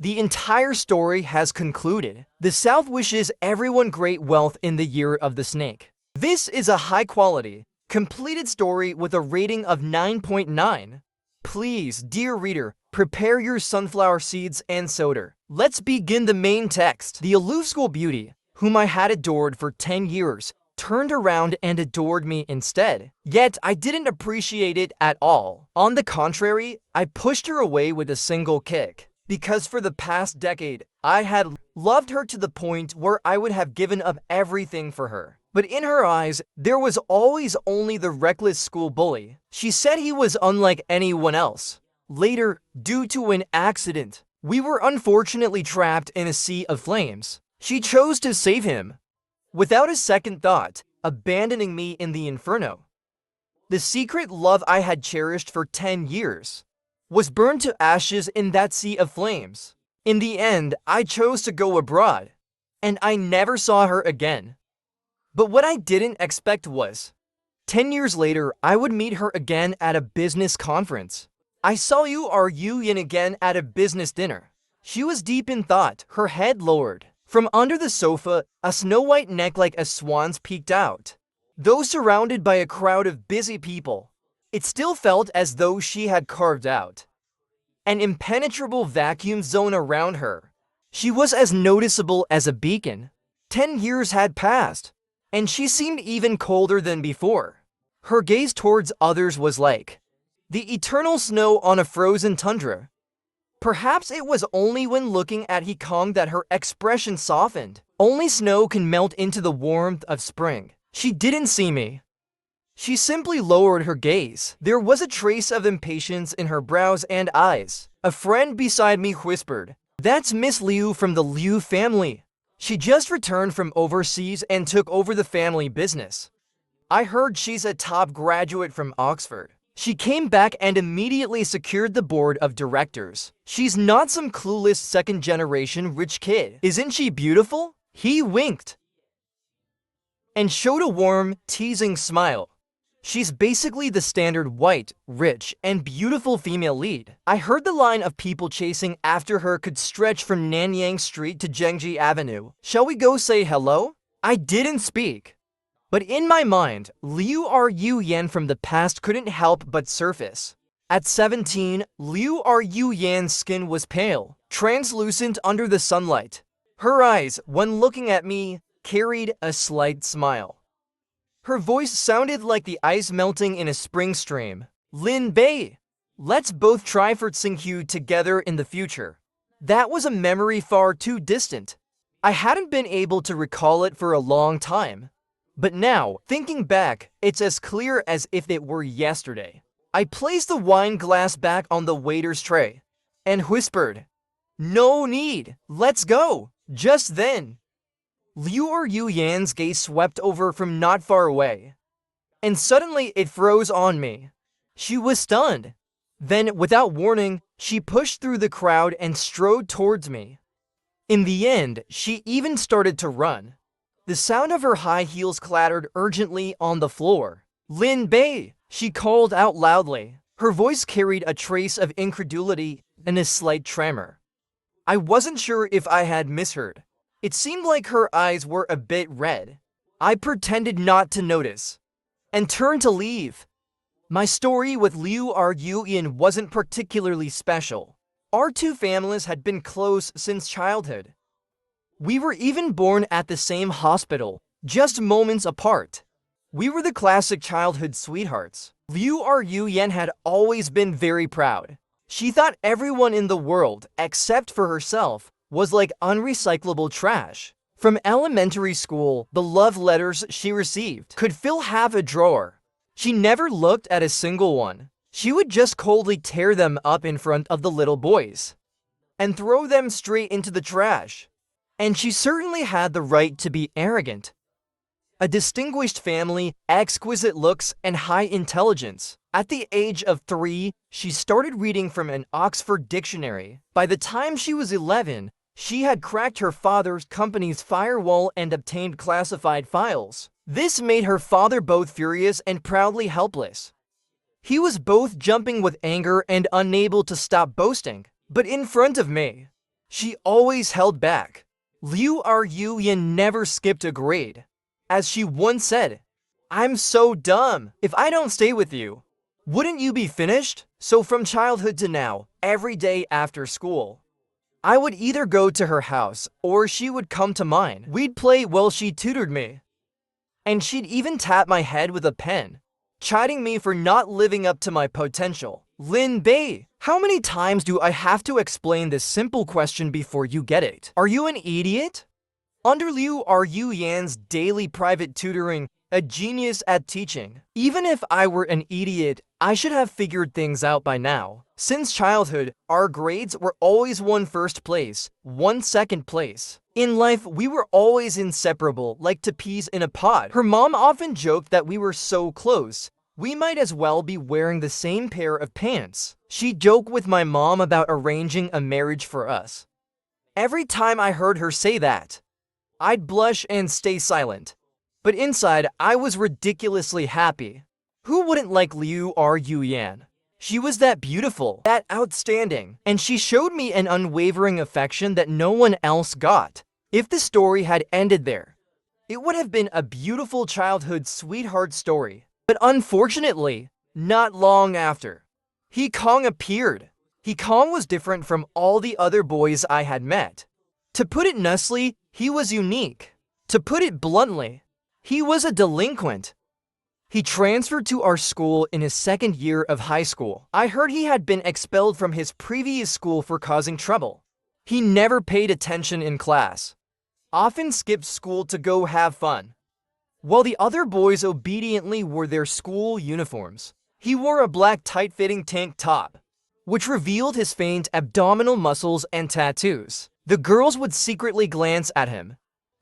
The entire story has concluded. The South wishes everyone great wealth in the year of the snake. This is a high-quality, completed story with a rating of 9.9. Please, dear reader, prepare your sunflower seeds and soda. Let's begin the main text. The aloof school beauty, whom I had adored for 10 years, turned around and adored me instead. Yet I didn't appreciate it at all. On the contrary, I pushed her away with a single kick. Because for the past decade, I had loved her to the point where I would have given up everything for her. But in her eyes, there was always only the reckless school bully. She said he was unlike anyone else. Later, due to an accident, we were unfortunately trapped in a sea of flames. She chose to save him, without a second thought, abandoning me in the inferno. The secret love I had cherished for 10 years was burned to ashes in that sea of flames. In the end, I chose to go abroad, and I never saw her again. But what I didn't expect was, 10 years later, I would meet her again at a business conference. I saw Yin again at a business dinner. She was deep in thought, her head lowered. From under the sofa, a snow-white neck like a swan's peeked out. Though surrounded by a crowd of busy people, it still felt as though she had carved out an impenetrable vacuum zone around her. She was as noticeable as a beacon. 10 years had passed, and she seemed even colder than before. Her gaze towards others was like the eternal snow on a frozen tundra. Perhaps it was only when looking at Hikong that her expression softened. Only snow can melt into the warmth of spring. She didn't see me. She simply lowered her gaze. There was a trace of impatience in her brows and eyes. A friend beside me whispered, "That's Miss Liu from the Liu family. She just returned from overseas and took over the family business. I heard she's a top graduate from Oxford. She came back and immediately secured the board of directors. She's not some clueless second-generation rich kid. Isn't she beautiful?" He winked and showed a warm, teasing smile. She's basically the standard white, rich, and beautiful female lead. I heard the line of people chasing after her could stretch from Nanyang Street to Zhengji Avenue. Shall we go say hello? I didn't speak. But in my mind, Liu Yan from the past couldn't help but surface. At 17, Liu Yan's skin was pale, translucent under the sunlight. Her eyes, when looking at me, carried a slight smile. Her voice sounded like the ice melting in a spring stream. "Lin Bei, let's both try for Tsinghu together in the future." That was a memory far too distant. I hadn't been able to recall it for a long time. But now, thinking back, it's as clear as if it were yesterday. I placed the wine glass back on the waiter's tray and whispered, "No need, let's go." Just then, Liu Yan's gaze swept over from not far away, and suddenly it froze on me. She was stunned. Then, without warning, she pushed through the crowd and strode towards me. In the end, she even started to run. The sound of her high heels clattered urgently on the floor. "Lin Bei," she called out loudly. Her voice carried a trace of incredulity and a slight tremor. I wasn't sure if I had misheard. It seemed like her eyes were a bit red. I pretended not to notice and turned to leave. My story with Liu Yan wasn't particularly special. Our two families had been close since childhood. We were even born at the same hospital, just moments apart. We were the classic childhood sweethearts. Liu Yan had always been very proud. She thought everyone in the world, except for herself, was like unrecyclable trash. From elementary school, the love letters she received could fill half a drawer. She never looked at a single one. She would just coldly tear them up in front of the little boys and throw them straight into the trash. And she certainly had the right to be arrogant. A distinguished family, exquisite looks, and high intelligence. At the age of 3, she started reading from an Oxford dictionary. By the time she was 11, she had cracked her father's company's firewall and obtained classified files. This made her father both furious and proudly helpless. He was both jumping with anger and unable to stop boasting. But in front of me, She always held back. Liu Ruyan never skipped a grade. As she once said, "I'm so dumb. If I don't stay with you, wouldn't you be finished?" So from childhood to now, every day after school, I would either go to her house or she would come to mine. We'd play while she tutored me. And she'd even tap my head with a pen, chiding me for not living up to my potential. Lin Bei, how many times do I have to explain this simple question before you get it? Are you an idiot? Under Liu Ruyan's daily private tutoring, a genius at teaching. Even if I were an idiot, I should have figured things out by now. Since childhood, our grades were always one first place, one second place. In life, we were always inseparable, like two peas in a pod. Her mom often joked that we were so close, we might as well be wearing the same pair of pants. She'd joke with my mom about arranging a marriage for us. Every time I heard her say that, I'd blush and stay silent. But inside, I was ridiculously happy. Who wouldn't like Liu Ruyan? She was that beautiful, that outstanding, and she showed me an unwavering affection that no one else got. If the story had ended there, it would have been a beautiful childhood sweetheart story. But unfortunately, not long after, He Kong appeared. He Kong was different from all the other boys I had met. To put it nicely, he was unique. To put it bluntly, he was a delinquent. He transferred to our school in his second year of high school. I heard he had been expelled from his previous school for causing trouble. He never paid attention in class, often skipped school to go have fun, while the other boys obediently wore their school uniforms. He wore a black tight-fitting tank top, which revealed his faint abdominal muscles and tattoos. The girls would secretly glance at him.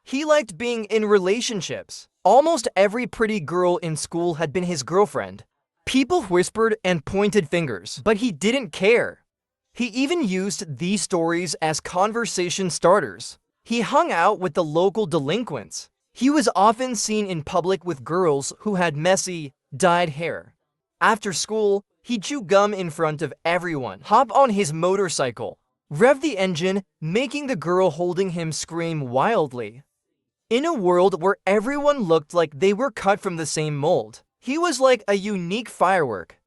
He liked being in relationships. Almost every pretty girl in school had been his girlfriend. People whispered and pointed fingers, but he didn't care. He even used these stories as conversation starters. He hung out with the local delinquents. He was often seen in public with girls who had messy, dyed hair. After school, he'd chew gum in front of everyone, hop on his motorcycle, rev the engine, making the girl holding him scream wildly. In a world where everyone looked like they were cut from the same mold, he was like a unique firework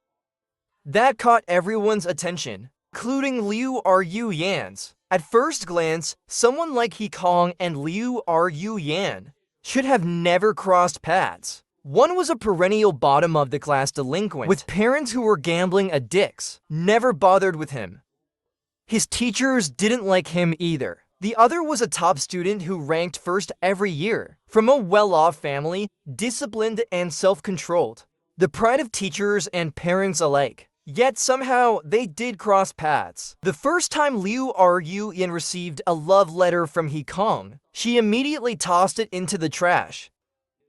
that caught everyone's attention, including Liu Ruyan's. At first glance, someone like He Kong and Liu Ruyan should have never crossed paths. One was a perennial bottom-of-the-class delinquent with parents who were gambling addicts, never bothered with him. His teachers didn't like him either. The other was a top student who ranked first every year, from a well-off family, disciplined and self-controlled, the pride of teachers and parents alike. Yet somehow, they did cross paths. The first time Liu Ruyan received a love letter from He Kong, she immediately tossed it into the trash.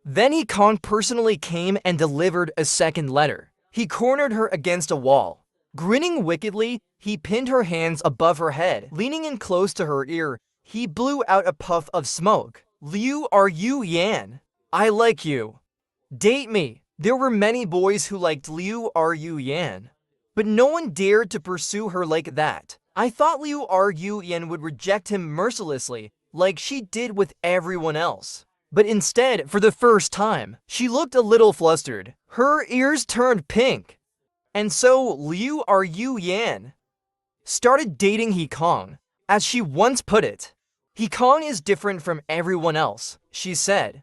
Then He Kong personally came and delivered a second letter. He cornered her against a wall. Grinning wickedly, he pinned her hands above her head. Leaning in close to her ear, he blew out a puff of smoke. "Liu Ruyan, I like you. Date me." There were many boys who liked Liu Ruyan, but no one dared to pursue her like that. I thought Liu Ruyan would reject him mercilessly, like she did with everyone else. But instead, for the first time, she looked a little flustered. Her ears turned pink. And so Liu Ruyan started dating He Kong. As she once put it, "He Kong is different from everyone else," she said,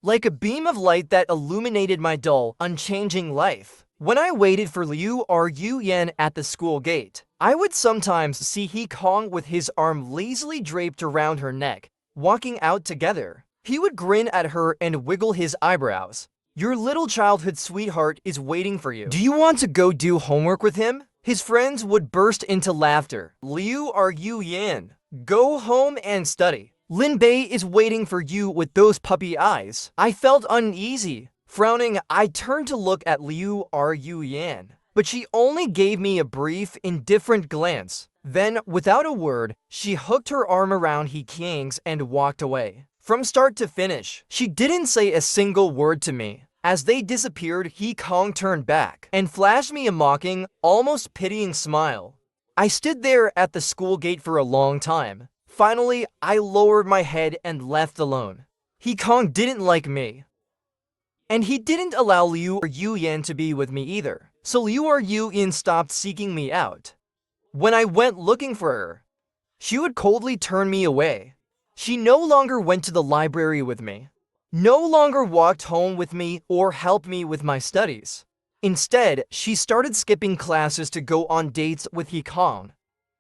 "like a beam of light that illuminated my dull, unchanging life." When I waited for Liu Ruyan at the school gate, I would sometimes see He Kong with his arm lazily draped around her neck, walking out together. He would grin at her and wiggle his eyebrows. "Your little childhood sweetheart is waiting for you. Do you want to go do homework with him?" His friends would burst into laughter. "Liu Ruyan, go home and study. Lin Bei is waiting for you with those puppy eyes." I felt uneasy. Frowning, I turned to look at Liu Ruyan, but she only gave me a brief, indifferent glance. Then, without a word, she hooked her arm around He Kong's and walked away. From start to finish, she didn't say a single word to me. As they disappeared, He Kong turned back and flashed me a mocking, almost pitying smile. I stood there at the school gate for a long time. Finally, I lowered my head and left alone. Hikong didn't like me. And he didn't allow Liu or Yu Yan to be with me either. So Liu or Yu Yan stopped seeking me out. When I went looking for her, she would coldly turn me away. She no longer went to the library with me, no longer walked home with me or helped me with my studies. Instead, she started skipping classes to go on dates with Hikong.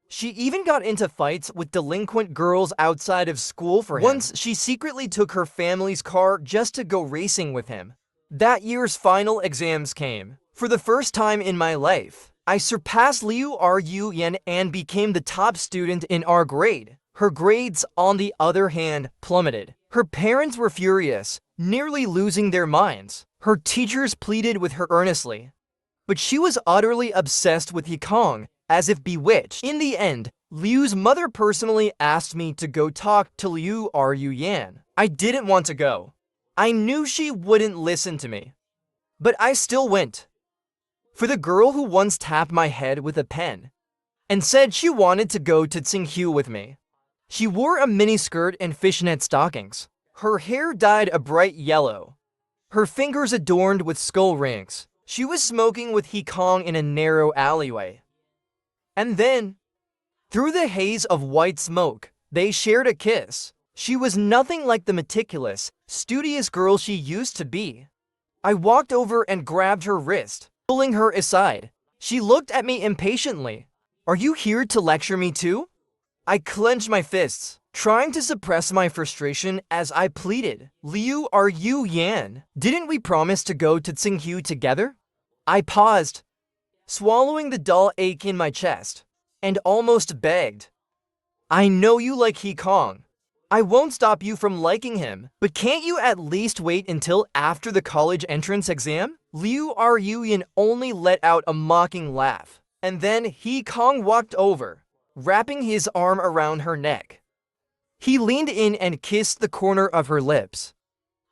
She even got into fights with delinquent girls outside of school for him. Once, she secretly took her family's car just to go racing with him. That year's final exams came. For the first time in my life, I surpassed Liu R. Yu Yan and became the top student in our grade. Her grades, on the other hand, plummeted. Her parents were furious, nearly losing their minds. Her teachers pleaded with her earnestly. But she was utterly obsessed with Hikong, as if bewitched. In the end, Liu's mother personally asked me to go talk to Liu R. Yu Yan. I didn't want to go. I knew she wouldn't listen to me. But I still went. For the girl who once tapped my head with a pen and said she wanted to go to Tsinghu with me. She wore a miniskirt and fishnet stockings. Her hair dyed a bright yellow. Her fingers adorned with skull rings. She was smoking with Hikong in a narrow alleyway. And then, through the haze of white smoke, they shared a kiss. She was nothing like the meticulous, studious girl she used to be. I walked over and grabbed her wrist, pulling her aside. She looked at me impatiently. "Are you here to lecture me too?" I clenched my fists, trying to suppress my frustration as I pleaded. "Liu R. Yu Yan, didn't we promise to go to Tsinghu together?" I paused, swallowing the dull ache in my chest, and almost begged. "I know you like Hikong. I won't stop you from liking him, but can't you at least wait until after the college entrance exam?" Liu R. Yu Yan only let out a mocking laugh, and then Hikong walked over, wrapping his arm around her neck. He leaned in and kissed the corner of her lips,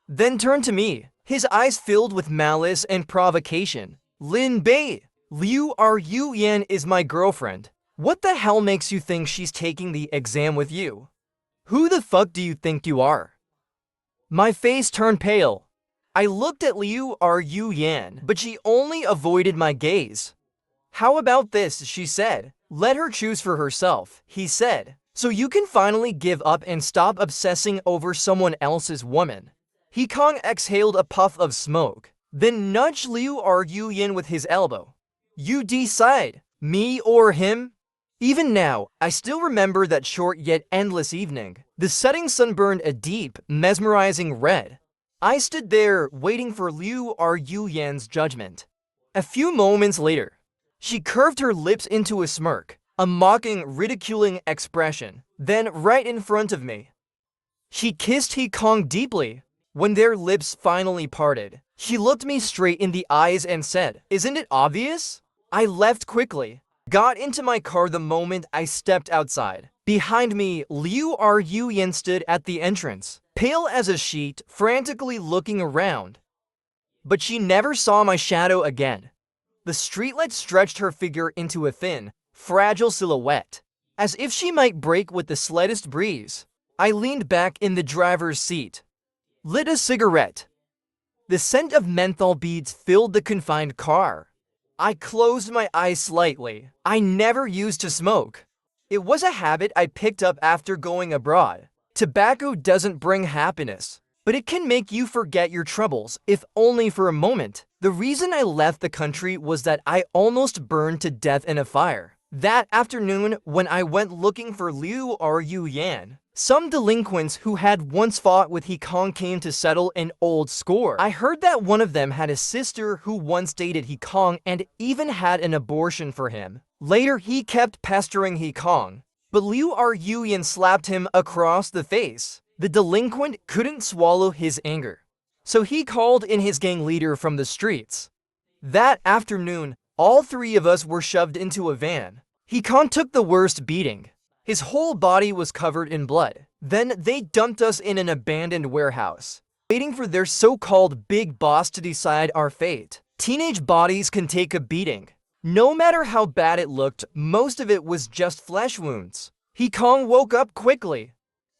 then turned to me, his eyes filled with malice and provocation. "Lin Bei, Liu R. Yu Yan is my girlfriend. What the hell makes you think she's taking the exam with you? Who the fuck do you think you are?" My face turned pale. I looked at Liu R. Yu Yan, but she only avoided my gaze. "How about this?" she said. "Let her choose for herself," he said. "So you can finally give up and stop obsessing over someone else's woman." Hikong exhaled a puff of smoke, then nudged Liu R. Yu Yan with his elbow. "You decide, me or him?" Even now, I still remember that short yet endless evening. The setting sun burned a deep, mesmerizing red. I stood there, waiting for Liu R. Yu Yan's judgment. A few moments later, she curved her lips into a smirk, a mocking, ridiculing expression. Then, right in front of me, she kissed Hikong deeply. When their lips finally parted, she looked me straight in the eyes and said, "Isn't it obvious?" I left quickly, got into my car the moment I stepped outside. Behind me, Liu R. Yu Yan stood at the entrance, pale as a sheet, frantically looking around. But she never saw my shadow again. The streetlight stretched her figure into a thin, fragile silhouette, as if she might break with the slightest breeze. I leaned back in the driver's seat, lit a cigarette. The scent of menthol beads filled the confined car. I closed my eyes slightly. I never used to smoke. It was a habit I picked up after going abroad. Tobacco doesn't bring happiness, but it can make you forget your troubles, if only for a moment. The reason I left the country was that I almost burned to death in a fire. That afternoon, when I went looking for Liu R. Yu Yan, some delinquents who had once fought with Hikong came to settle an old score. I heard that one of them had a sister who once dated Hikong and even had an abortion for him. Later, he kept pestering Hikong, but Liu R. Yu Yan slapped him across the face. The delinquent couldn't swallow his anger, so he called in his gang leader from the streets. That afternoon, all three of us were shoved into a van. Hikong took the worst beating. His whole body was covered in blood. Then they dumped us in an abandoned warehouse, waiting for their so-called big boss to decide our fate. Teenage bodies can take a beating. No matter how bad it looked, most of it was just flesh wounds. He Kong woke up quickly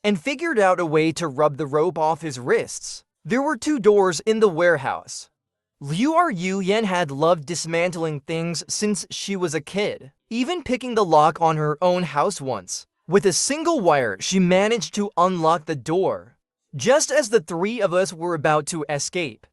and figured out a way to rub the rope off his wrists. There were 2 doors in the warehouse. Liu Yan had loved dismantling things since she was a kid, even picking the lock on her own house once. With a single wire, she managed to unlock the door. Just as the 3 of us were about to escape,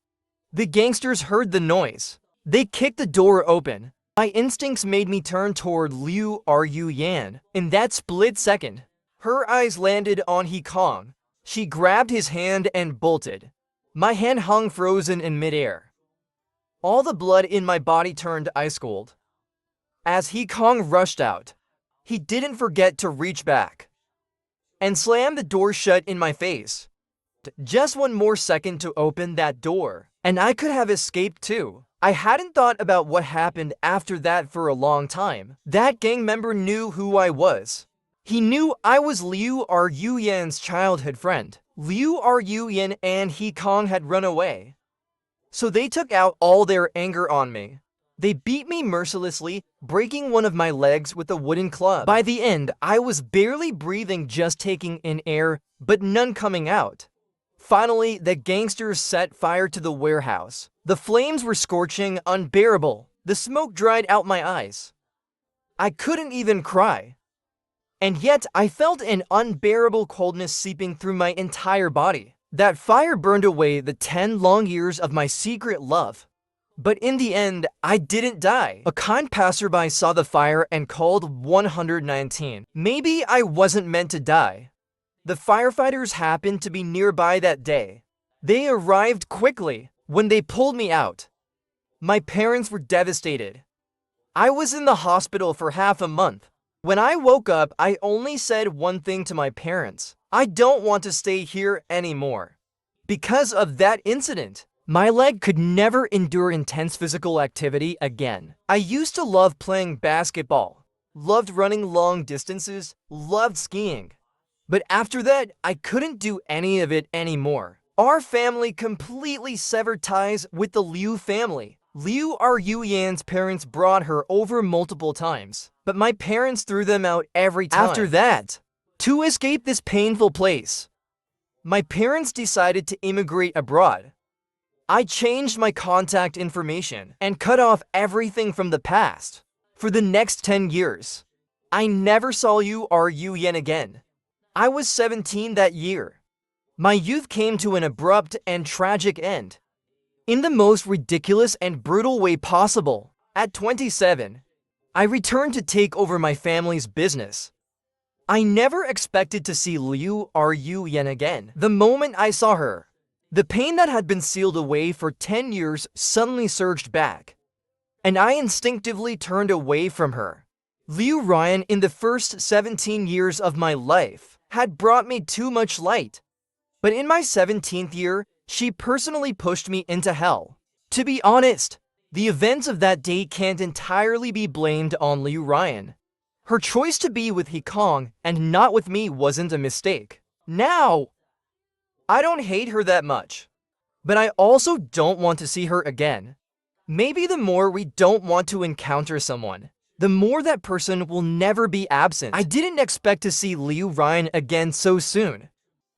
the gangsters heard the noise. They kicked the door open. My instincts made me turn toward Liu Yan. In that split second, her eyes landed on He Kong. She grabbed his hand and bolted. My hand hung frozen in midair. All the blood in my body turned ice cold. As He Kong rushed out, he didn't forget to reach back and slam the door shut in my face. Just one more second to open that door, and I could have escaped too. I hadn't thought about what happened after that for a long time. That gang member knew who I was. He knew I was Liu Yan's childhood friend. Liu Yan and He Kong had run away, so they took out all their anger on me. They beat me mercilessly, breaking one of my legs with a wooden club. By the end, I was barely breathing, just taking in air, but none coming out. Finally, the gangsters set fire to the warehouse. The flames were scorching, unbearable. The smoke dried out my eyes. I couldn't even cry. And yet, I felt an unbearable coldness seeping through my entire body. That fire burned away the 10 long years of my secret love. But in the end, I didn't die. A kind passerby saw the fire and called 119. Maybe I wasn't meant to die. The firefighters happened to be nearby that day. They arrived quickly. When they pulled me out, my parents were devastated. I was in the hospital for half a month. When I woke up, I only said one thing to my parents: I don't want to stay here anymore. Because of that incident, my leg could never endure intense physical activity again. I used to love playing basketball, loved running long distances, loved skiing. But after that, I couldn't do any of it anymore. Our family completely severed ties with the Liu family. Liu Yan's parents brought her over multiple times, but my parents threw them out every time. After that, to escape this painful place, my parents decided to immigrate abroad. I changed my contact information and cut off everything from the past. For the next 10 years, I never saw Liu Yan again. I was 17 that year. My youth came to an abrupt and tragic end, in the most ridiculous and brutal way possible. At 27, I returned to take over my family's business. I never expected to see Liu Yan again. The moment I saw her, the pain that had been sealed away for 10 years suddenly surged back, and I instinctively turned away from her. Liu Yan, in the first 17 years of my life, had brought me too much light. But in my 17th year, she personally pushed me into hell. To be honest, the events of that day can't entirely be blamed on Liu Yan. Her choice to be with He Kong and not with me wasn't a mistake. Now, I don't hate her that much, but I also don't want to see her again. Maybe the more we don't want to encounter someone, the more that person will never be absent. I didn't expect to see Liu Yan again so soon.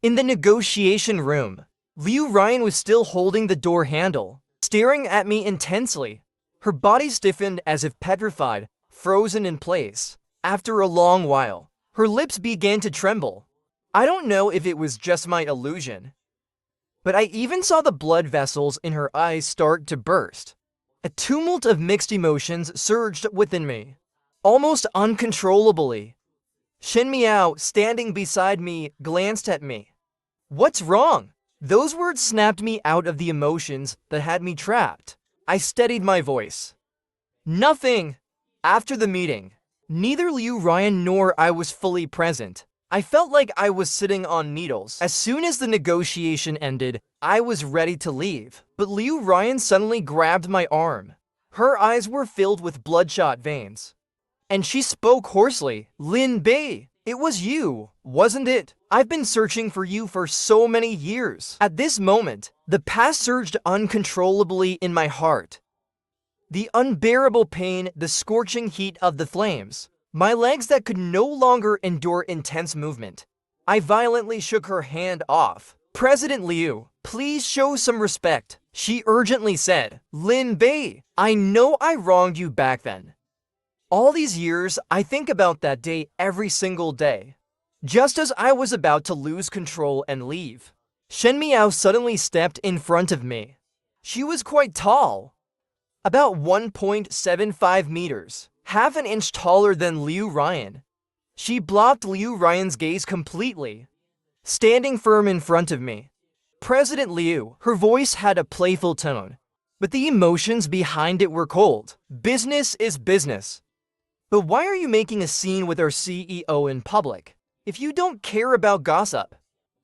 In the negotiation room, Liu Yan was still holding the door handle, staring at me intensely. Her body stiffened as if petrified, frozen in place. After a long while, her lips began to tremble. I don't know if it was just my illusion, but I even saw the blood vessels in her eyes start to burst. A tumult of mixed emotions surged within me, almost uncontrollably. Shen Miao, standing beside me, glanced at me. "What's wrong?" Those words snapped me out of the emotions that had me trapped. I steadied my voice. "Nothing." After the meeting, neither Liu Yan nor I was fully present. I felt like I was sitting on needles. As soon as the negotiation ended, I was ready to leave. But Liu Yan suddenly grabbed my arm. Her eyes were filled with bloodshot veins, and she spoke hoarsely. "Lin Bei, it was you, wasn't it? I've been searching for you for so many years." At this moment, the past surged uncontrollably in my heart. The unbearable pain, the scorching heat of the flames. My legs that could no longer endure intense movement. I violently shook her hand off. "President Liu, please show some respect," she urgently said. "Lin Bei, I know I wronged you back then. All these years, I think about that day every single day." Just as I was about to lose control and leave, Shen Miao suddenly stepped in front of me. She was quite tall, about 1.75 meters, half an inch taller than Liu Ryan. She blocked Liu Ryan's gaze completely, standing firm in front of me. "President Liu," her voice had a playful tone, but the emotions behind it were cold. "Business is business. But why are you making a scene with our CEO in public? If you don't care about gossip,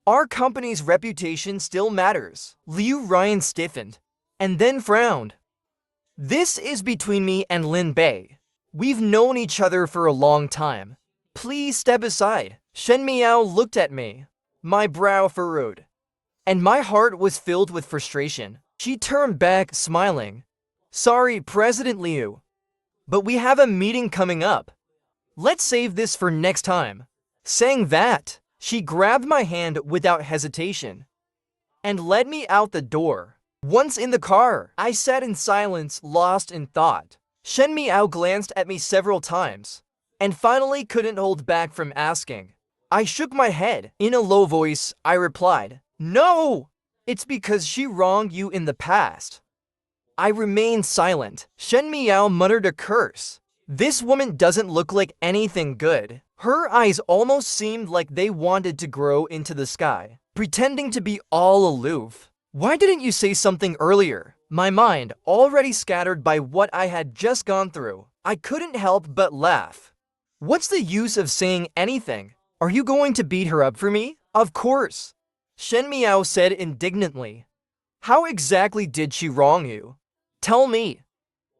our company's reputation still matters." Liu Ryan stiffened, and then frowned. "This is between me and Lin Bei. We've known each other for a long time. Please step aside." Shen Miao looked at me, my brow furrowed, and my heart was filled with frustration. She turned back, smiling. "Sorry, President Liu, but we have a meeting coming up. Let's save this for next time." Saying that, she grabbed my hand without hesitation and led me out the door. Once in the car, I sat in silence, lost in thought. Shen Miao glanced at me several times and finally couldn't hold back from asking. I shook my head. In a low voice, I replied, "No! It's because she wronged you in the past." I remained silent. Shen Miao muttered a curse. This woman doesn't look like anything good. Her eyes almost seemed like they wanted to grow into the sky, pretending to be all aloof. "Why didn't you say something earlier?" My mind, already scattered by what I had just gone through, I couldn't help but laugh. "What's the use of saying anything? Are you going to beat her up for me?" "Of course," Shen Miao said indignantly. "How exactly did she wrong you? Tell me."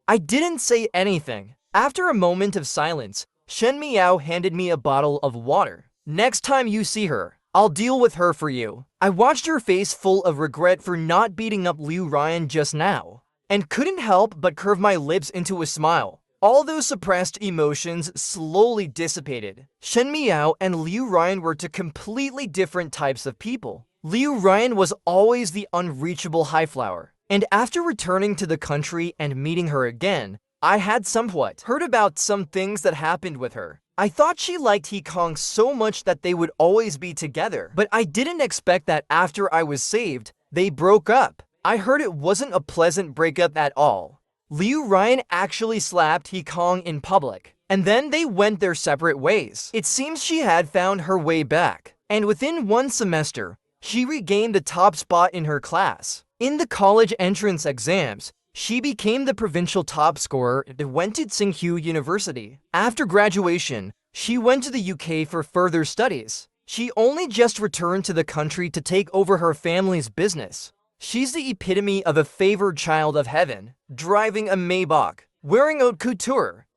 I didn't say anything. After a moment of silence, Shen Miao handed me a bottle of water. "Next time you see her, I'll deal with her for you." I watched her face full of regret for not beating up Liu Ryan just now, and couldn't help but curve my lips into a smile. All those suppressed emotions slowly dissipated. Shen Miao and Liu Ryan were two completely different types of people. Liu Ryan was always the unreachable highflower, and after returning to the country and meeting her again, I had somewhat heard about some things that happened with her. I thought she liked He Kong so much that they would always be together, but I didn't expect that after I was saved, they broke up. I heard it wasn't a pleasant breakup at all. Liu Ryan actually slapped He Kong in public, and then they went their separate ways. It seems she had found her way back, and within one semester, she regained the top spot in her class. In the college entrance exams, she became the provincial top scorer and went to Tsinghua University. After graduation, she went to the UK for further studies. She only just returned to the country to take over her family's business. She's the epitome of a favored child of heaven, driving a Maybach, wearing haute couture.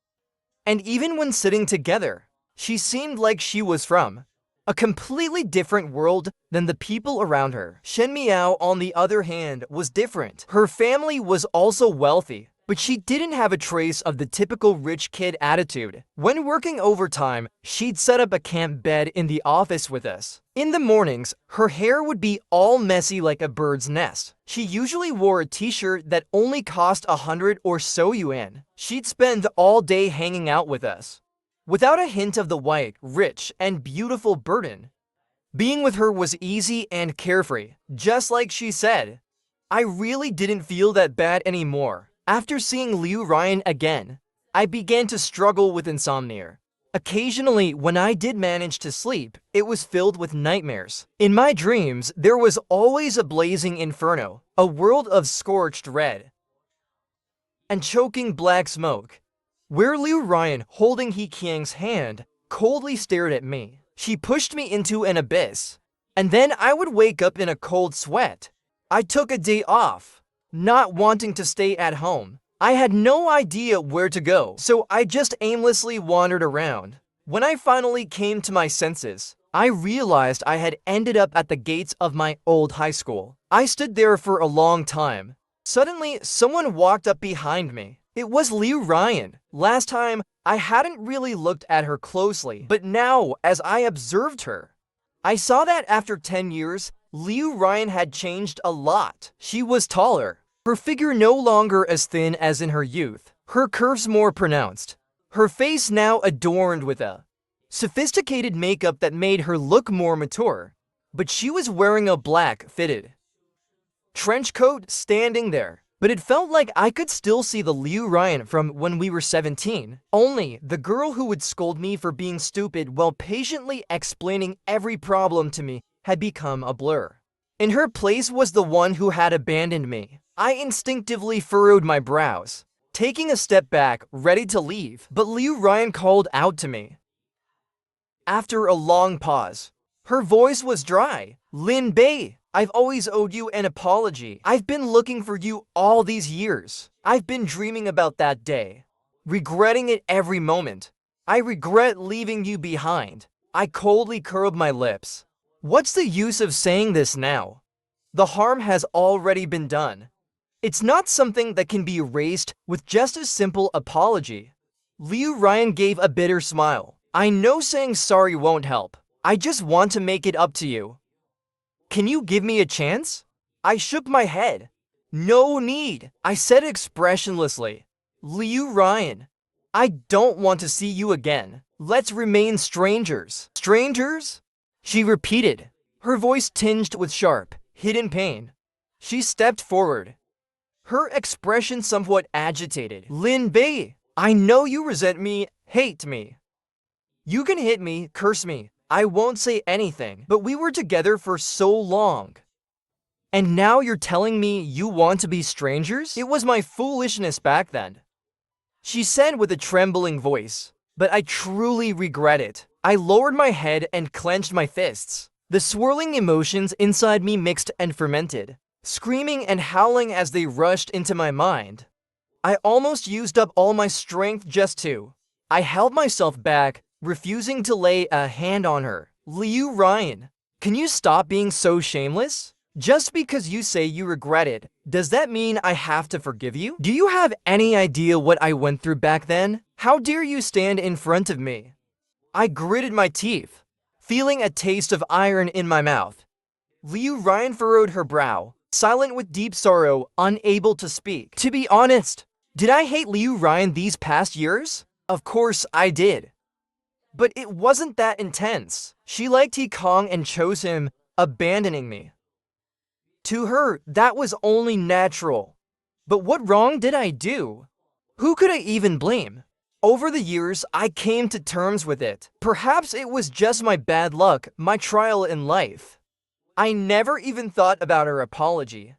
And even when sitting together, she seemed like she was from a completely different world than the people around her. Shen Miao, on the other hand, was different. Her family was also wealthy, but she didn't have a trace of the typical rich kid attitude. When working overtime, she'd set up a camp bed in the office with us. In the mornings, her hair would be all messy like a bird's nest. She usually wore a t-shirt that only cost 100 or so yuan. She'd spend all day hanging out with us, without a hint of the white, rich, and beautiful burden. Being with her was easy and carefree, just like she said. I really didn't feel that bad anymore. After seeing Liu Ryan again, I began to struggle with insomnia. Occasionally, when I did manage to sleep, it was filled with nightmares. In my dreams, there was always a blazing inferno, a world of scorched red and choking black smoke, where Liu Ryan, holding He Kong's hand, coldly stared at me. She pushed me into an abyss, and then I would wake up in a cold sweat. I took a day off, not wanting to stay at home. I had no idea where to go, so I just aimlessly wandered around. When I finally came to my senses, I realized I had ended up at the gates of my old high school. I stood there for a long time. Suddenly, someone walked up behind me. It was Liu Ryan. Last time, I hadn't really looked at her closely, but now, as I observed her, I saw that after 10 years, Liu Ryan had changed a lot. She was taller, her figure no longer as thin as in her youth, her curves more pronounced, her face now adorned with a sophisticated makeup that made her look more mature, but she was wearing a black, fitted trench coat standing there. But it felt like I could still see the Liu Ryan from when we were 17. Only the girl who would scold me for being stupid while patiently explaining every problem to me had become a blur. In her place was the one who had abandoned me. I instinctively furrowed my brows, taking a step back, ready to leave, but Liu Ryan called out to me. After a long pause, her voice was dry. "Lin Bei, I've always owed you an apology. I've been looking for you all these years. I've been dreaming about that day, regretting it every moment. I regret leaving you behind." I coldly curled my lips. What's the use of saying this now? The harm has already been done. It's not something that can be erased with just a simple apology. Liu Ryan gave a bitter smile. "I know saying sorry won't help. I just want to make it up to you. Can you give me a chance?" I shook my head. "No need," I said expressionlessly. "Liu Ryan, I don't want to see you again. Let's remain strangers." "Strangers?" she repeated, her voice tinged with sharp, hidden pain. She stepped forward, her expression somewhat agitated. "Lin Bei, I know you resent me, hate me. You can hit me, curse me. I won't say anything, but we were together for so long. And now you're telling me you want to be strangers? It was my foolishness back then," she said with a trembling voice. "But I truly regret it." I lowered my head and clenched my fists. The swirling emotions inside me mixed and fermented, screaming and howling as they rushed into my mind. I almost used up all my strength just to. I held myself back, refusing to lay a hand on her. "Liu Ryan, can you stop being so shameless? Just because you say you regret it, does that mean I have to forgive you? Do you have any idea what I went through back then? How dare you stand in front of me?" I gritted my teeth, feeling a taste of iron in my mouth. Liu Ryan furrowed her brow, silent with deep sorrow, unable to speak. To be honest, did I hate Liu Ryan these past years? Of course I did. But it wasn't that intense. She liked He Kong and chose him, abandoning me. To her, that was only natural. But what wrong did I do? Who could I even blame? Over the years, I came to terms with it. Perhaps it was just my bad luck, my trial in life. I never even thought about her apology.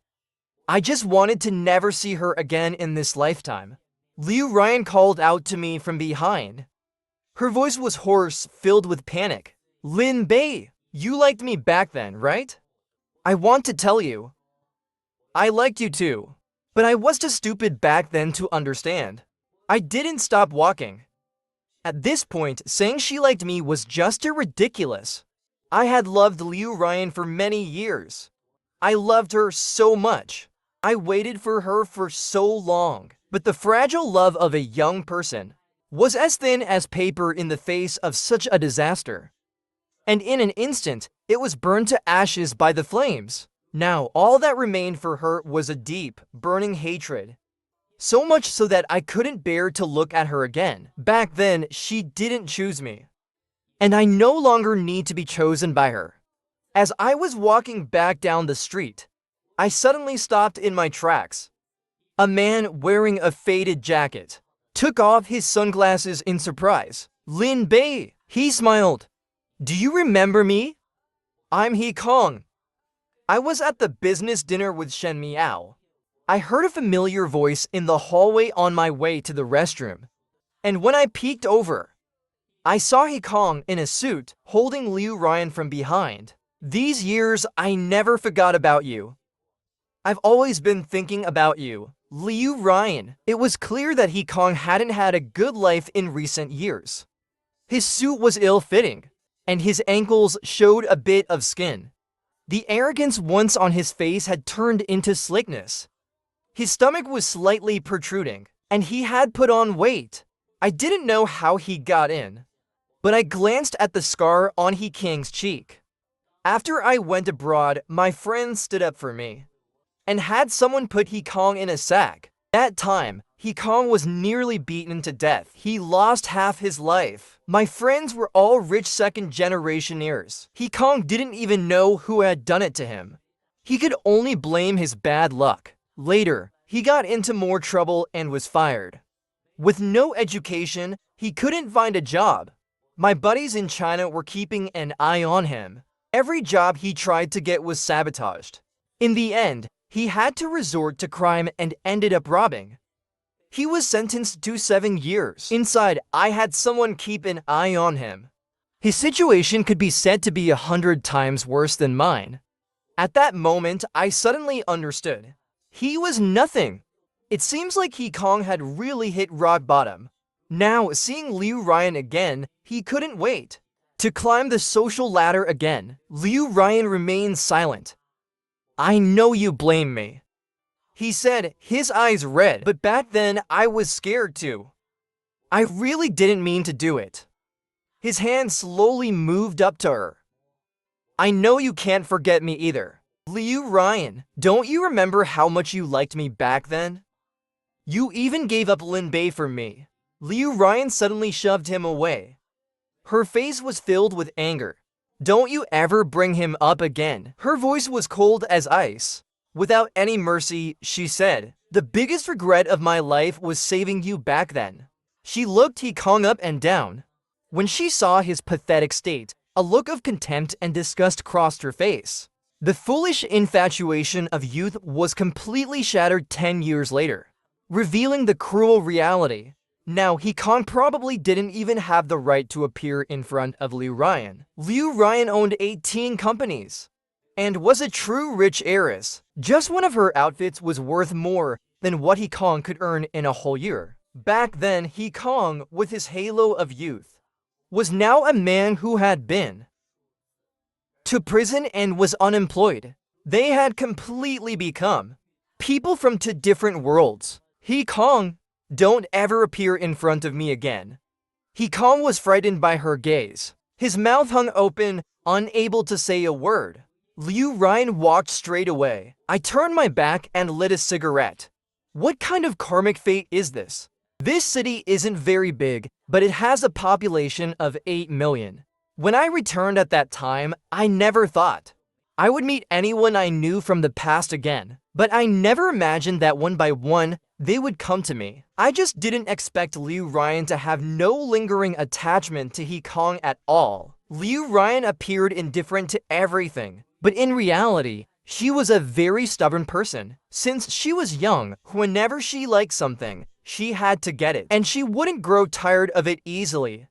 I just wanted to never see her again in this lifetime. Liu Ryan called out to me from behind. Her voice was hoarse, filled with panic. "Lin Bei, you liked me back then, right? I want to tell you. I liked you too. But I was too stupid back then to understand. I didn't stop walking." At this point, saying she liked me was just too ridiculous. I had loved Liu Ryan for many years. I loved her so much. I waited for her for so long. But the fragile love of a young person was as thin as paper in the face of such a disaster. And in an instant, it was burned to ashes by the flames. Now, all that remained for her was a deep, burning hatred. So much so that I couldn't bear to look at her again. Back then, she didn't choose me. And I no longer need to be chosen by her. As I was walking back down the street, I suddenly stopped in my tracks. A man wearing a faded jacket took off his sunglasses in surprise. "Lin Bei," he smiled. "Do you remember me? I'm He Kong. I was at the business dinner with Shen Miao." I heard a familiar voice in the hallway on my way to the restroom. And when I peeked over, I saw He Kong in a suit holding Liu Ryan from behind. "These years, I never forgot about you. I've always been thinking about you, Liu Ryan." It was clear that He Kong hadn't had a good life in recent years. His suit was ill-fitting, and his ankles showed a bit of skin. The arrogance once on his face had turned into slickness. His stomach was slightly protruding, and he had put on weight. I didn't know how he got in, but I glanced at the scar on He Kang's cheek. After I went abroad, my friends stood up for me and had someone put He Kang in a sack. That time, He Kang was nearly beaten to death. He lost half his life. My friends were all rich second-generation heirs. He Kang didn't even know who had done it to him. He could only blame his bad luck. Later, he got into more trouble and was fired. With no education, he couldn't find a job. My buddies in China were keeping an eye on him. Every job he tried to get was sabotaged. In the end, he had to resort to crime and ended up robbing. He was sentenced to 7 years. Inside, I had someone keep an eye on him. His situation could be said to be 100 times worse than mine. At that moment, I suddenly understood. He was nothing. It seems like He Kang had really hit rock bottom. Now, seeing Liu Ryan again, he couldn't wait to climb the social ladder again. Liu Ryan remained silent. "I know you blame me," he said, his eyes red, but back then I was scared too. "I really didn't mean to do it." His hand slowly moved up to her. "I know you can't forget me either. Liu Ryan, don't you remember how much you liked me back then? You even gave up Lin Bei for me." Liu Ryan suddenly shoved him away. Her face was filled with anger. "Don't you ever bring him up again." Her voice was cold as ice. Without any mercy, she said, "The biggest regret of my life was saving you back then." She looked He Kang up and down. When she saw his pathetic state, a look of contempt and disgust crossed her face. The foolish infatuation of youth was completely shattered 10 years later, revealing the cruel reality. Now, He Kang probably didn't even have the right to appear in front of Liu Ryan. Liu Ryan owned 18 companies and was a true rich heiress. Just one of her outfits was worth more than what He Kang could earn in a whole year. Back then, He Kang, with his halo of youth, was now a man who had been to prison and was unemployed. They had completely become people from two different worlds. "He Kang, don't ever appear in front of me again." He Kang was frightened by her gaze. His mouth hung open, unable to say a word. Liu Ryan walked straight away. I turned my back and lit a cigarette. What kind of karmic fate is this? This city isn't very big, but it has a population of 8 million. When I returned at that time, I never thought I would meet anyone I knew from the past again. But I never imagined that one by one, they would come to me. I just didn't expect Liu Ryan to have no lingering attachment to He Kang at all. Liu Ryan appeared indifferent to everything, but in reality, she was a very stubborn person. Since she was young, whenever she liked something, she had to get it, and she wouldn't grow tired of it easily.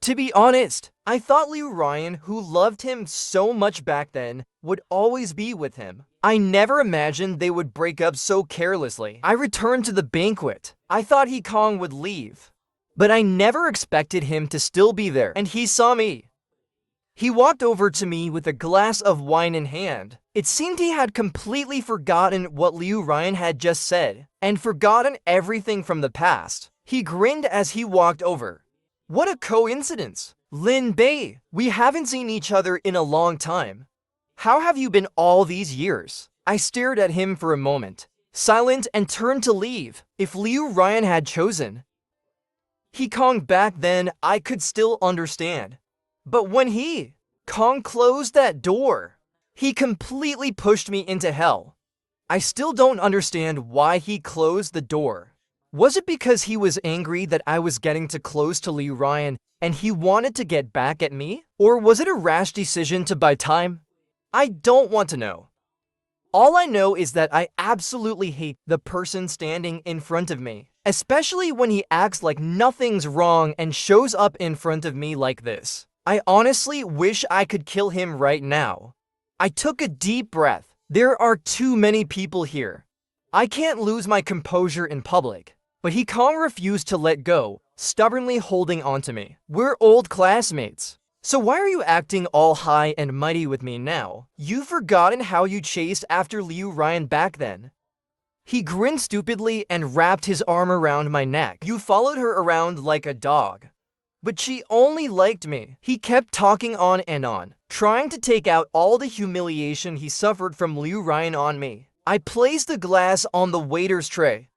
To be honest, I thought Liu Ryan, who loved him so much back then, would always be with him. I never imagined they would break up so carelessly. I returned to the banquet. I thought He Kang would leave, but I never expected him to still be there, and he saw me. He walked over to me with a glass of wine in hand. It seemed he had completely forgotten what Liu Ryan had just said, and forgotten everything from the past. He grinned as he walked over. "What a coincidence! Lin Bei, we haven't seen each other in a long time. How have you been all these years?" I stared at him for a moment, silent, and turned to leave. If Liu Ryan had chosen He Kang back then, I could still understand. But when He Kang closed that door, he completely pushed me into hell. I still don't understand why he closed the door. Was it because he was angry that I was getting too close to Liu Ryan and he wanted to get back at me? Or was it a rash decision to buy time? I don't want to know. All I know is that I absolutely hate the person standing in front of me, especially when he acts like nothing's wrong and shows up in front of me like this. I honestly wish I could kill him right now. I took a deep breath. There are too many people here. I can't lose my composure in public. But He Kang refused to let go, stubbornly holding on to me. "We're old classmates. So why are you acting all high and mighty with me now? You've forgotten how you chased after Liu Ryan back then. He grinned stupidly and wrapped his arm around my neck. You followed her around like a dog. But she only liked me. He kept talking on and on, trying to take out all the humiliation he suffered from Liu Ryan on me. I placed the glass on the waiter's tray,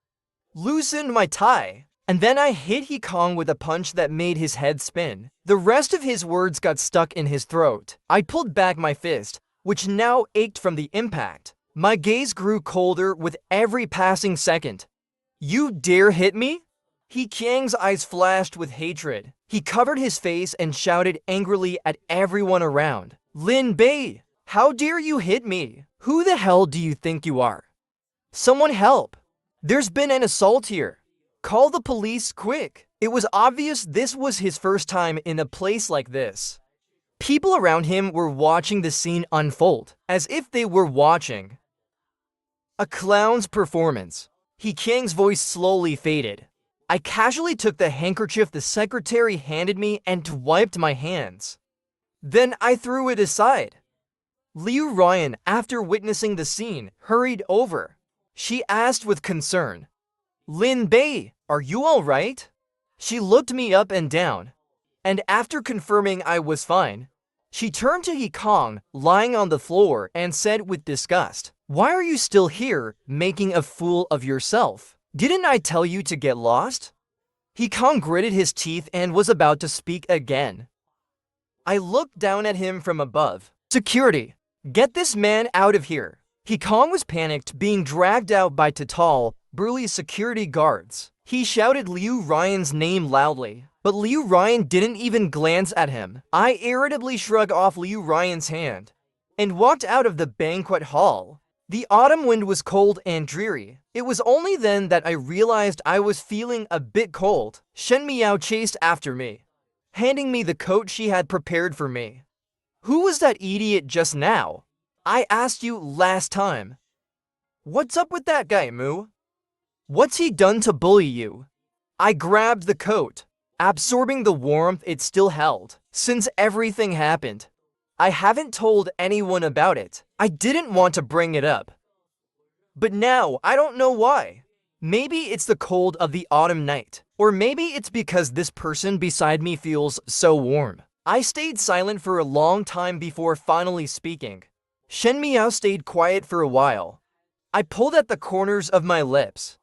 loosened my tie, and then I hit He Kong with a punch that made his head spin. The rest of his words got stuck in his throat. I pulled back my fist, which now ached from the impact. My gaze grew colder with every passing second. You dare hit me? He Kang's eyes flashed with hatred. He covered his face and shouted angrily at everyone around. Lin Bei, how dare you hit me? Who the hell do you think you are? Someone help! There's been an assault here. Call the police quick. It was obvious this was his first time in a place like this. People around him were watching the scene unfold, as if they were watching a clown's performance. He Kang's voice slowly faded. I casually took the handkerchief the secretary handed me and wiped my hands. Then I threw it aside. Liu Ryan, after witnessing the scene, hurried over. She asked with concern, Lin Bei, are you all right? She looked me up and down, and after confirming I was fine, she turned to He Kong, lying on the floor, and said with disgust, why are you still here, making a fool of yourself? Didn't I tell you to get lost? He Kong gritted his teeth and was about to speak again. I looked down at him from above. Security, get this man out of here. He Kong was panicked, being dragged out by tall, burly security guards. He shouted Liu Ryan's name loudly, but Liu Ryan didn't even glance at him. I irritably shrugged off Liu Ryan's hand and walked out of the banquet hall. The autumn wind was cold and dreary. It was only then that I realized I was feeling a bit cold. Shen Miao chased after me, handing me the coat she had prepared for me. Who was that idiot just now? I asked you last time. What's up with that guy, Mu? What's he done to bully you? I grabbed the coat, absorbing the warmth it still held. Since everything happened, I haven't told anyone about it. I didn't want to bring it up. But now, I don't know why. Maybe it's the cold of the autumn night. Or maybe it's because this person beside me feels so warm. I stayed silent for a long time before finally speaking. Shen Miao stayed quiet for a while. I pulled at the corners of my lips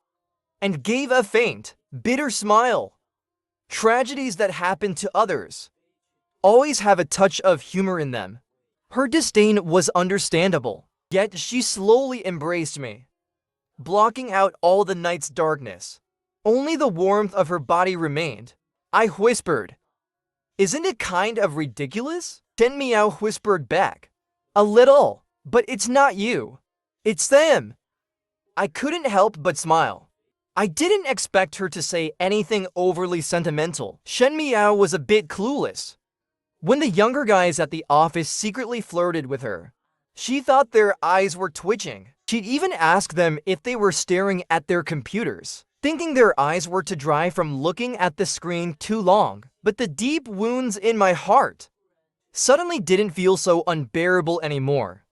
and gave a faint, bitter smile. Tragedies that happen to others always have a touch of humor in them. Her disdain was understandable, yet she slowly embraced me, blocking out all the night's darkness. Only the warmth of her body remained. I whispered, isn't it kind of ridiculous? Shen Miao whispered back, a little, but it's not you. It's them. I couldn't help but smile. I didn't expect her to say anything overly sentimental. Shen Miao was a bit clueless. When the younger guys at the office secretly flirted with her, she thought their eyes were twitching. She'd even ask them if they were staring at their computers, thinking their eyes were to dry from looking at the screen too long. But the deep wounds in my heart suddenly didn't feel so unbearable anymore.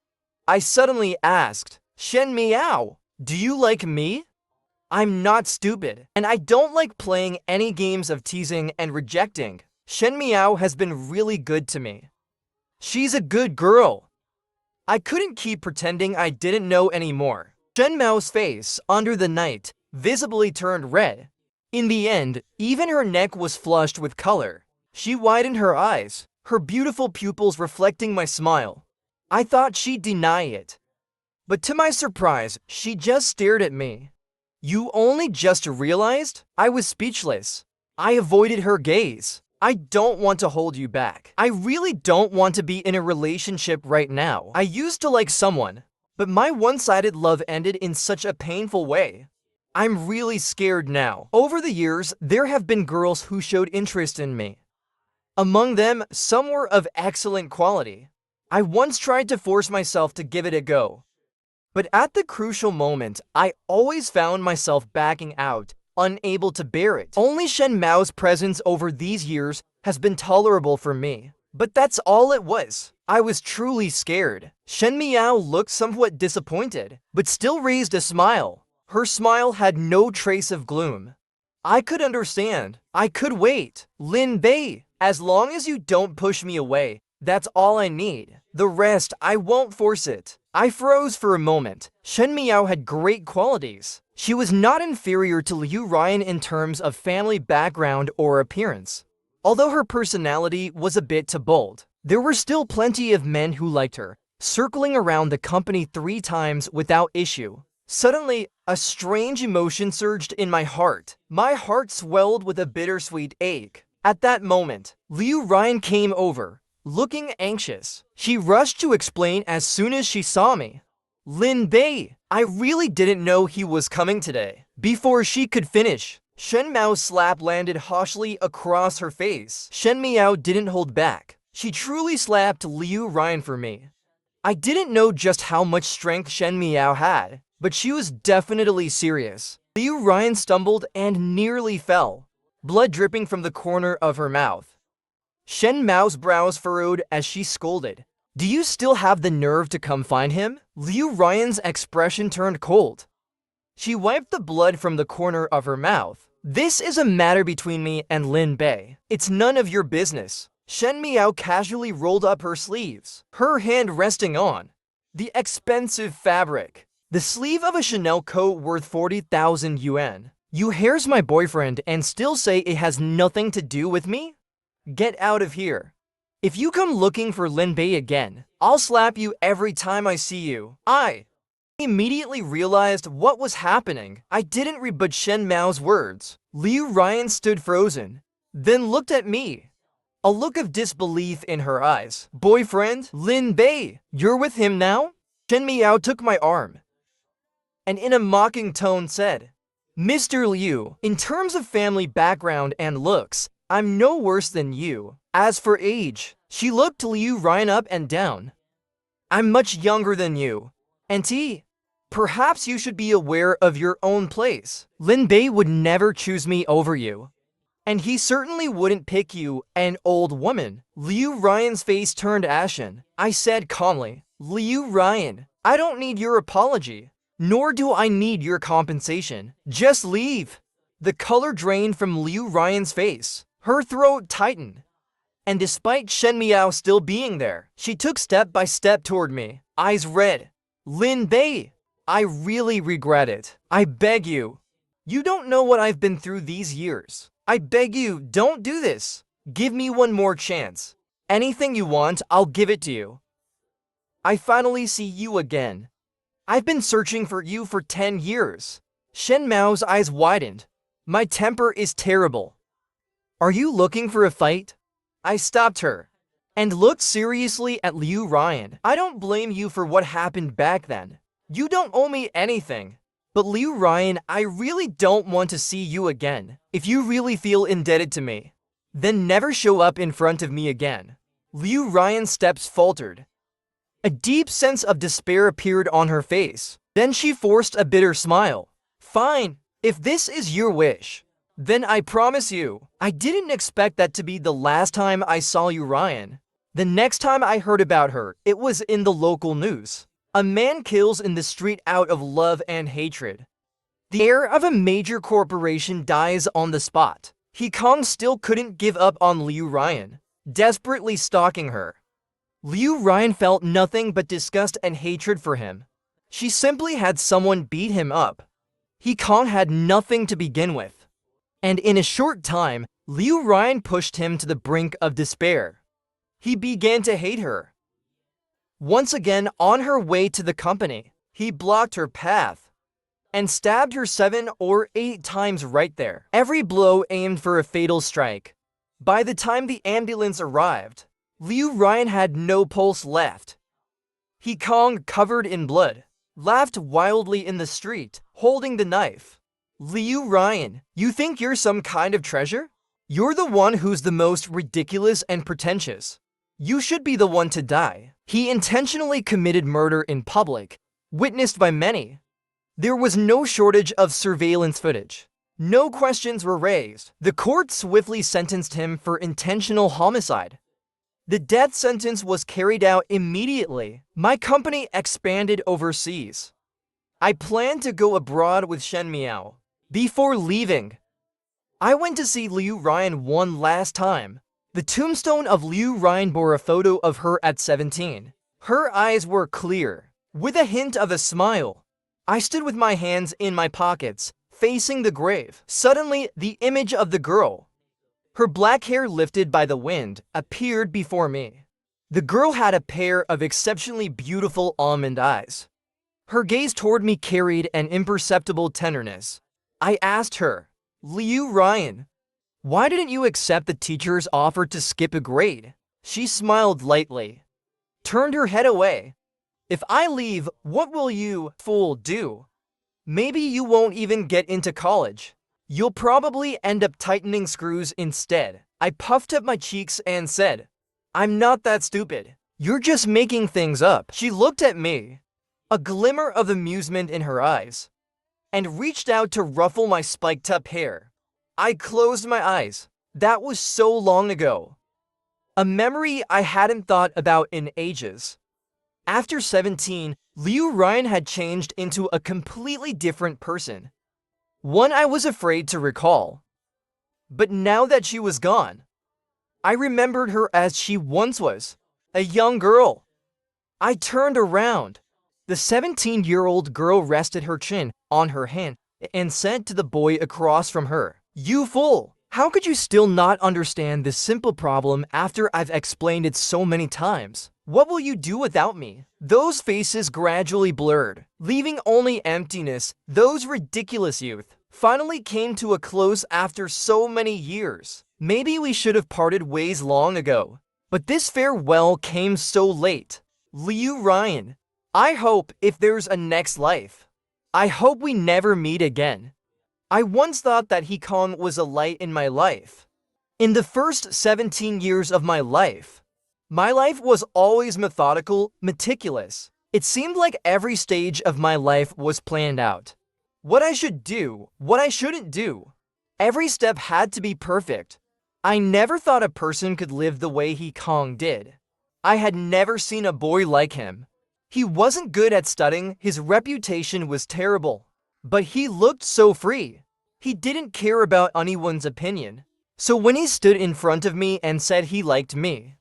I suddenly asked, Shen Miao, do you like me? I'm not stupid, and I don't like playing any games of teasing and rejecting. Shen Miao has been really good to me. She's a good girl. I couldn't keep pretending I didn't know anymore. Shen Miao's face, under the night, visibly turned red. In the end, even her neck was flushed with color. She widened her eyes, her beautiful pupils reflecting my smile. I thought she'd deny it. But to my surprise, she just stared at me. You only just realized? I was speechless. I avoided her gaze. I don't want to hold you back. I really don't want to be in a relationship right now. I used to like someone, but my one-sided love ended in such a painful way. I'm really scared now. Over the years, there have been girls who showed interest in me. Among them, some were of excellent quality. I once tried to force myself to give it a go. But at the crucial moment, I always found myself backing out, unable to bear it. Only Shen Miao's presence over these years has been tolerable for me. But that's all it was. I was truly scared. Shen Miao looked somewhat disappointed, but still raised a smile. Her smile had no trace of gloom. I could understand. I could wait. Lin Bei, as long as you don't push me away, that's all I need. The rest, I won't force it. I froze for a moment. Shen Miao had great qualities. She was not inferior to Liu Ryan in terms of family background or appearance. Although her personality was a bit too bold, there were still plenty of men who liked her, circling around the company 3 times without issue. Suddenly, a strange emotion surged in my heart. My heart swelled with a bittersweet ache. At that moment, Liu Ryan came over, looking anxious. She rushed to explain as soon as she saw me. Lin Bei, I really didn't know he was coming today. Before she could finish, Shen Miao's slap landed harshly across her face. Shen Miao didn't hold back. She truly slapped Liu Ryan for me. I didn't know just how much strength Shen Miao had, but she was definitely serious. Liu Ryan stumbled and nearly fell, blood dripping from the corner of her mouth. Shen Miao's brows furrowed as she scolded. Do you still have the nerve to come find him? Liu Ryan's expression turned cold. She wiped the blood from the corner of her mouth. This is a matter between me and Lin Bei. It's none of your business. Shen Miao casually rolled up her sleeves, her hand resting on the expensive fabric. The sleeve of a Chanel coat worth 40,000 yuan. You harass my boyfriend and still say it has nothing to do with me? Get out of here. If you come looking for Lin Bei again, I'll slap you every time I see you. I immediately realized what was happening. I didn't rebut Shen Miao's words. Liu Ryan stood frozen, then looked at me. A look of disbelief in her eyes. Boyfriend? Lin Bei, you're with him now? Shen Miao took my arm and in a mocking tone said, Mr. Liu, in terms of family background and looks, I'm no worse than you. As for age, she looked Liu Ryan up and down. I'm much younger than you. Auntie, perhaps you should be aware of your own place. Lin Bei would never choose me over you. And he certainly wouldn't pick you, an old woman. Liu Ryan's face turned ashen. I said calmly, Liu Ryan, I don't need your apology. Nor do I need your compensation. Just leave. The color drained from Liu Ryan's face. Her throat tightened. And despite Shen Miao still being there, she took step by step toward me, eyes red. Lin Bei, I really regret it. I beg you. You don't know what I've been through these years. I beg you, don't do this. Give me one more chance. Anything you want, I'll give it to you. I finally see you again. I've been searching for you for 10 years. Shen Miao's eyes widened. My temper is terrible. Are you looking for a fight? I stopped her and looked seriously at Liu Ryan. I don't blame you for what happened back then. You don't owe me anything. But Liu Ryan, I really don't want to see you again. If you really feel indebted to me, then never show up in front of me again. Liu Ryan's steps faltered. A deep sense of despair appeared on her face. Then she forced a bitter smile. Fine, if this is your wish, then I promise you, I didn't expect that to be the last time I saw you, Ryan. The next time I heard about her, it was in the local news. A man kills in the street out of love and hatred. The heir of a major corporation dies on the spot. He Kong still couldn't give up on Liu Ryan, desperately stalking her. Liu Ryan felt nothing but disgust and hatred for him. She simply had someone beat him up. He Kong had nothing to begin with. And in a short time, Liu Ryan pushed him to the brink of despair. He began to hate her. Once again, on her way to the company, he blocked her path and stabbed her 7 or 8 times right there. Every blow aimed for a fatal strike. By the time the ambulance arrived, Liu Ryan had no pulse left. He Kong, covered in blood, laughed wildly in the street, holding the knife. Liu Ryan, you think you're some kind of treasure? You're the one who's the most ridiculous and pretentious. You should be the one to die. He intentionally committed murder in public, witnessed by many. There was no shortage of surveillance footage. No questions were raised. The court swiftly sentenced him for intentional homicide. The death sentence was carried out immediately. My company expanded overseas. I planned to go abroad with Shen Miao. Before leaving, I went to see Liu Ryan one last time. The tombstone of Liu Ryan bore a photo of her at 17. Her eyes were clear, with a hint of a smile. I stood with my hands in my pockets, facing the grave. Suddenly, the image of the girl, her black hair lifted by the wind, appeared before me. The girl had a pair of exceptionally beautiful almond eyes. Her gaze toward me carried an imperceptible tenderness. I asked her, "Liu Ryan, why didn't you accept the teacher's offer to skip a grade?" She smiled lightly, turned her head away. "If I leave, what will you, fool, do? Maybe you won't even get into college. You'll probably end up tightening screws instead." I puffed up my cheeks and said, "I'm not that stupid. You're just making things up." She looked at me, a glimmer of amusement in her eyes, and reached out to ruffle my spiked-up hair. I closed my eyes. That was so long ago. A memory I hadn't thought about in ages. After 17, Liu Ryan had changed into a completely different person. One I was afraid to recall. But now that she was gone, I remembered her as she once was, a young girl. I turned around. The 17-year-old girl rested her chin on her hand and said to the boy across from her, "You fool! How could you still not understand this simple problem after I've explained it so many times? What will you do without me?" Those faces gradually blurred, leaving only emptiness. Those ridiculous youth finally came to a close after so many years. Maybe we should have parted ways long ago, but this farewell came so late. Liu Ryan, I hope if there's a next life, I hope we never meet again. I once thought that Hikong was a light in my life. In the first 17 years of my life was always methodical, meticulous. It seemed like every stage of my life was planned out. What I should do, what I shouldn't do. Every step had to be perfect. I never thought a person could live the way Hikong did. I had never seen a boy like him. He wasn't good at studying, his reputation was terrible. But he looked so free. He didn't care about anyone's opinion. So when he stood in front of me and said he liked me,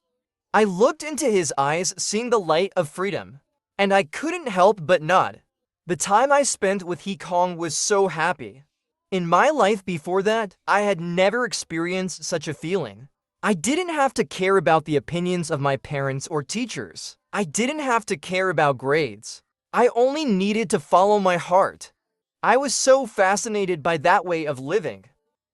I looked into his eyes, seeing the light of freedom, and I couldn't help but nod. The time I spent with Hikong was so happy. In my life before that, I had never experienced such a feeling. I didn't have to care about the opinions of my parents or teachers. I didn't have to care about grades. I only needed to follow my heart. I was so fascinated by that way of living,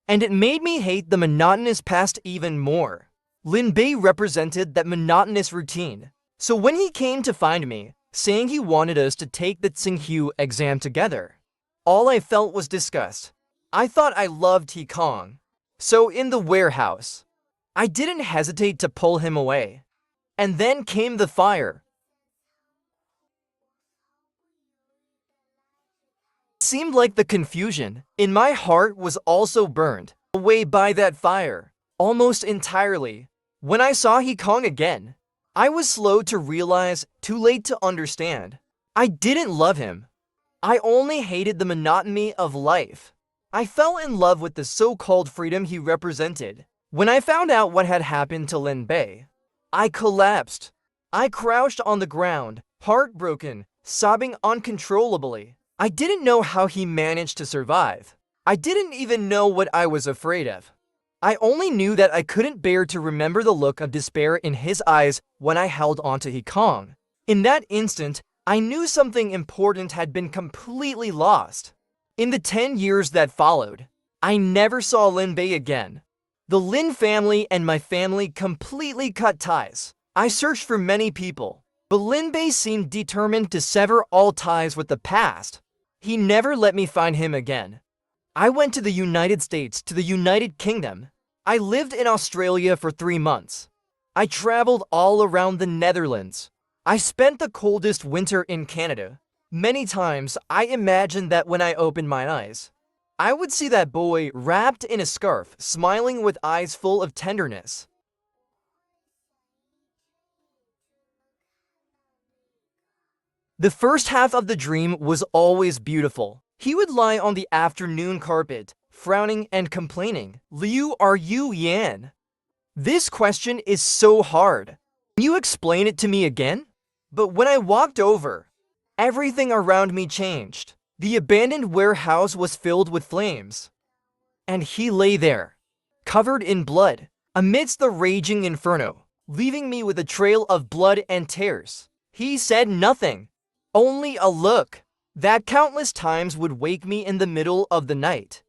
and it made me hate the monotonous past even more. Lin Bei represented that monotonous routine. So when he came to find me, saying he wanted us to take the Tsinghua exam together, all I felt was disgust. I thought I loved Hikong. So in the warehouse, I didn't hesitate to pull him away. And then came the fire. It seemed like the confusion in my heart was also burned away by that fire, almost entirely. When I saw Hikong again, I was slow to realize, too late to understand. I didn't love him. I only hated the monotony of life. I fell in love with the so-called freedom he represented. When I found out what had happened to Lin Bei, I collapsed. I crouched on the ground, heartbroken, sobbing uncontrollably. I didn't know how he managed to survive. I didn't even know what I was afraid of. I only knew that I couldn't bear to remember the look of despair in his eyes when I held onto Hikong. In that instant, I knew something important had been completely lost. In the 10 years that followed, I never saw Lin Bei again. The Lin family and my family completely cut ties. I searched for many people, but Lin Bei seemed determined to sever all ties with the past. He never let me find him again. I went to the United States, to the United Kingdom. I lived in Australia for 3 months. I traveled all around the Netherlands. I spent the coldest winter in Canada. Many times, I imagined that when I opened my eyes, I would see that boy wrapped in a scarf, smiling with eyes full of tenderness. The first half of the dream was always beautiful. He would lie on the afternoon carpet, frowning and complaining. Liu, are you Yan? This question is so hard. Can you explain it to me again? But when I walked over, everything around me changed. The abandoned warehouse was filled with flames. And he lay there, covered in blood, amidst the raging inferno, leaving me with a trail of blood and tears. He said nothing, only a look that countless times would wake me in the middle of the night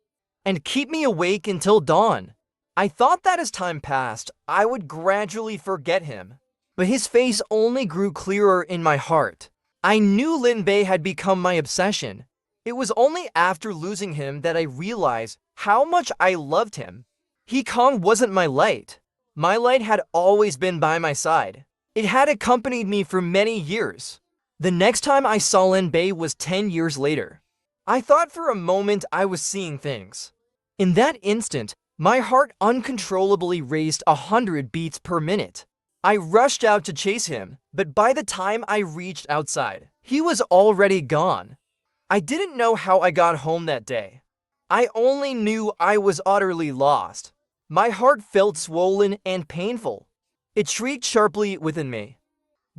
and keep me awake until dawn. I thought that as time passed, I would gradually forget him, but his face only grew clearer in my heart. I knew Lin Bei had become my obsession. It was only after losing him that I realized how much I loved him. He Kong wasn't my light. My light had always been by my side. It had accompanied me for many years. The next time I saw Lin Bei was 10 years later. I thought for a moment I was seeing things. In that instant, my heart uncontrollably raced 100 beats per minute. I rushed out to chase him, but by the time I reached outside, he was already gone. I didn't know how I got home that day. I only knew I was utterly lost. My heart felt swollen and painful. It shrieked sharply within me.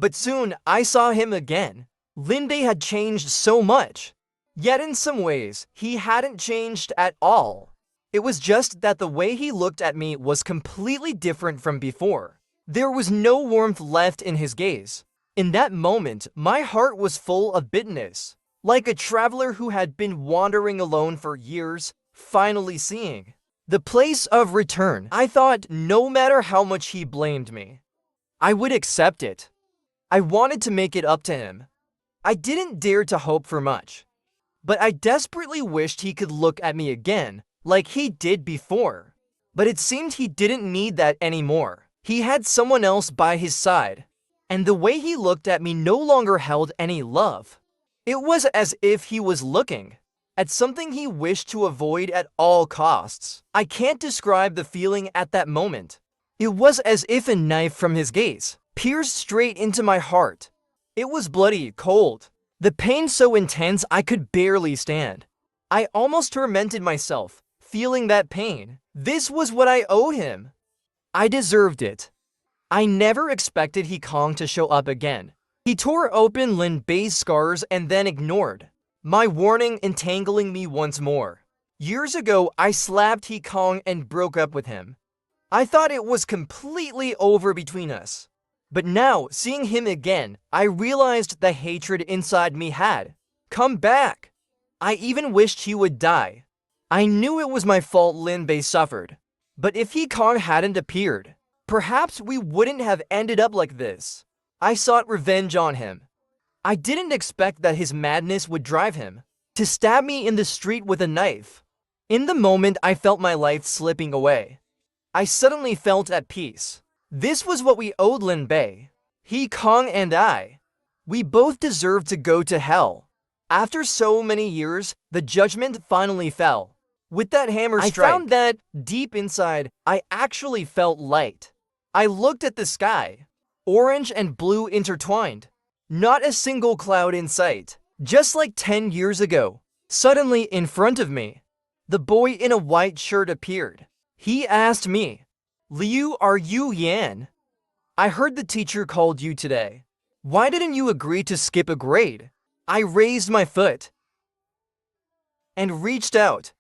But soon I saw him again. Lin Bei had changed so much. Yet in some ways, he hadn't changed at all. It was just that the way he looked at me was completely different from before. There was no warmth left in his gaze. In that moment, my heart was full of bitterness, like a traveler who had been wandering alone for years, finally seeing the place of return. I thought no matter how much he blamed me, I would accept it. I wanted to make it up to him. I didn't dare to hope for much, but I desperately wished he could look at me again like he did before. But it seemed he didn't need that anymore. He had someone else by his side, and the way he looked at me no longer held any love. It was as if he was looking at something he wished to avoid at all costs. I can't describe the feeling at that moment. It was as if a knife from his gaze pierced straight into my heart. It was bloody, cold. The pain so intense I could barely stand. I almost tormented myself, feeling that pain. This was what I owed him. I deserved it. I never expected He Kong to show up again. He tore open Lin Bei's scars and then ignored my warning, entangling me once more. Years ago, I slapped He Kong and broke up with him. I thought it was completely over between us. But now, seeing him again, I realized the hatred inside me had come back. I even wished he would die. I knew it was my fault Lin Bei suffered. But if He Kong hadn't appeared, perhaps we wouldn't have ended up like this. I sought revenge on him. I didn't expect that his madness would drive him to stab me in the street with a knife. In the moment, I felt my life slipping away. I suddenly felt at peace. This was what we owed Lin Bei. He Kong and I. We both deserved to go to hell. After so many years, the judgment finally fell. With that hammer strike, I found that, deep inside, I actually felt light. I looked at the sky. Orange and blue intertwined. Not a single cloud in sight. Just like 10 years ago. Suddenly, in front of me, the boy in a white shirt appeared. He asked me, "Liu, are you Yan? I heard the teacher called you today. Why didn't you agree to skip a grade?" I raised my foot and reached out.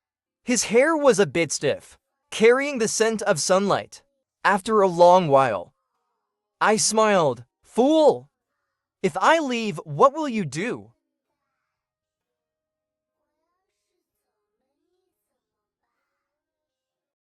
His hair was a bit stiff, carrying the scent of sunlight. After a long while, I smiled. "Fool! If I leave, what will you do?"